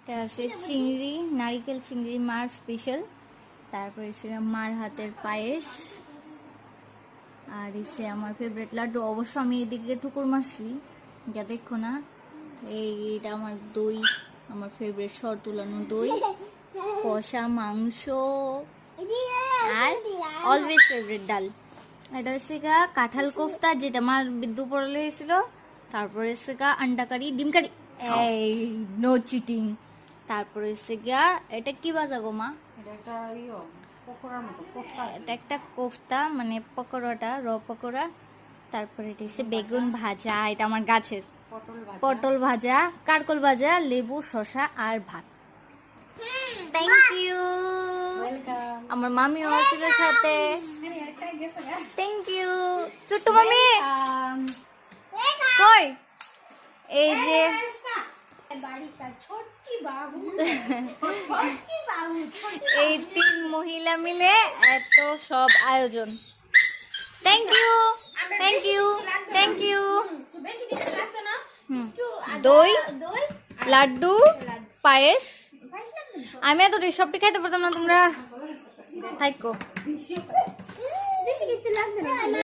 এটা আছে চিংড়ি, নারিকেল চিংড়ি মার স্পেশাল। তারপরে এসে মার হাতের পায়েস, আর এসে আমার ফেভারিট লাড্ডু। অবশ্য আমি এদিকে ঠুকুর মারছি, যা দেখো না। এইটা আমার দই, আমার ফেভারিট সর তুলানো দই, কষা মাংস, আর অলওয়েজ ফেভারিট ডাল। এটা হচ্ছে গা কাঁঠাল কোফতা, যেটা আমার দুপুরে হয়েছিল। তারপরে হচ্ছে গা আন্ডা কারি, ডিম কারি, এই নো চিটিং। তারপরে হচ্ছে গা এটা কি বাজা গো মা? এটা একটা পকোড়ার মতো কোফতা। এটা একটা কোফতা, মানে পকোড়াটা র পকোড়া। তারপরে এটা হচ্ছে বেগুন ভাজা, এটা আমার গাছের পটল ভাজা, কারকল ভাজা, লেবু, শসা আর ভাত। Thank you. আমার মামিও ছিল সাথে। থ্যাংক ইউ ছোট্ট মামি। কই এই যে এই 3 মহিলা মিলে এত সব আয়োজন। Thank you, thank you, thank you. দই, লাড্ডু, পায়েস। আমি এত সবটি খাইতে পারতাম না, তোমরা থাকো।